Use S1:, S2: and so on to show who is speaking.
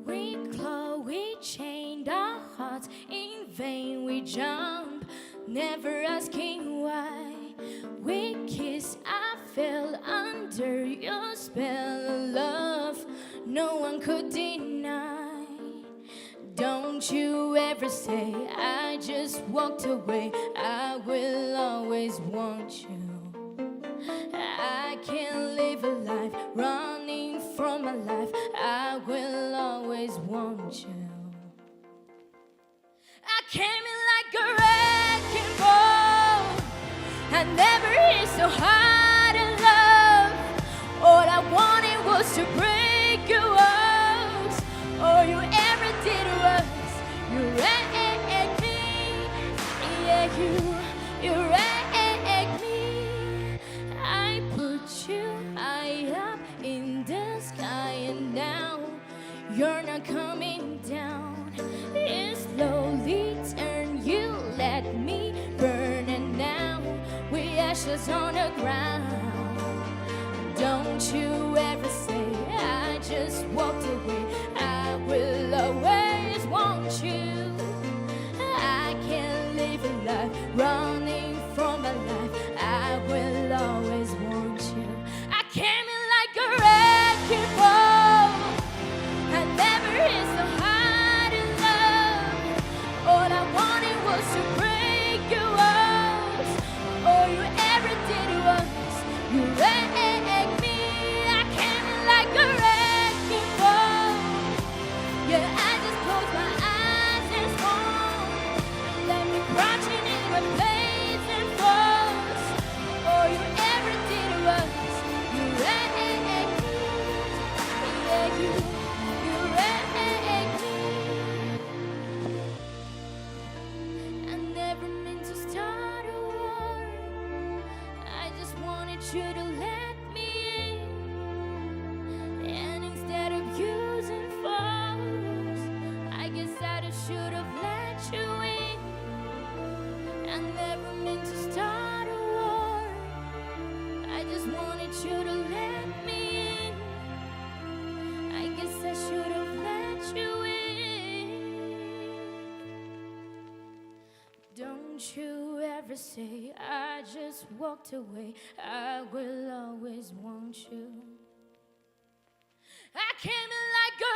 S1: We claw, we chained our hearts in vain. We jump, never asking why. We kiss, I fell under your spell of love. No one could deny. Don't you ever say I just walked away. I will always want you. I can't live a life running from my life. I will always want you. I came in like a wrecking ball. I never hit so hard in love. All I wanted was to break your walls. All you ever did was you wrecked me. Yeah, you wrecked me. I put you high up in the sky, and now you're not coming down. It slowly turned, you let me burn, and now we ashes on the ground. Don't you ever say I just walked away. I will always want you. I can't live a life running from my life. I will always want you. I came in like a wrecking ball. I never hit so hard in love. All I wanted was to break your walls. All you ever did was you wrecked me. I came in like a wrecking ball. Yeah, I just closed my eyes and swung. Let me crouching in my place and froze. All you ever did was you wrecked me. Yeah, you wrecked me. I never meant to start a war. I just wanted you to let me in. And instead of using force, I guess I just should have let you in. I never meant to start a war. I just wanted you to let me in. I guess I should have let you in. Don't you ever say I just walked away. I will always want you. I came in like a